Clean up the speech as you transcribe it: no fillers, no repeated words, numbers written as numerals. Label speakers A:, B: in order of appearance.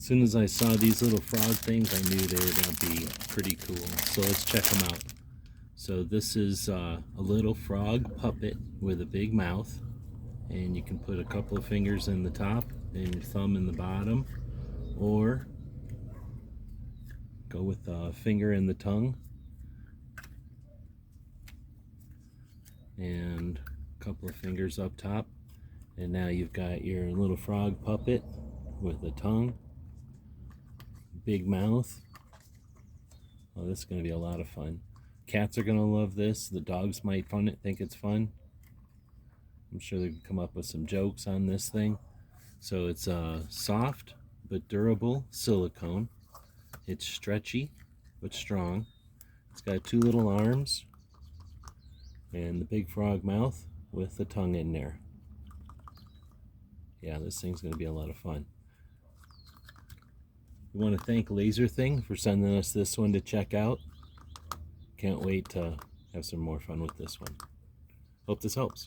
A: As soon as I saw these little frog things, I knew they were going to be pretty cool. So let's check them out. So this is a little frog puppet with a big mouth. And you can put a couple of fingers in the top and your thumb in the bottom. Or go with a finger in the tongue. And a couple of fingers up top. And now you've got your little frog puppet with a tongue. Big mouth. Oh, this is going to be a lot of fun. Cats are going to love this. The dogs might think it's fun. I'm sure they can come up with some jokes on this thing. So it's soft but durable silicone. It's stretchy but strong. It's got two little arms and the big frog mouth with the tongue in there. Yeah, this thing's going to be a lot of fun. We want to thank Laser Thing for sending us this one to check out. Can't wait to have some more fun with this one. Hope this helps.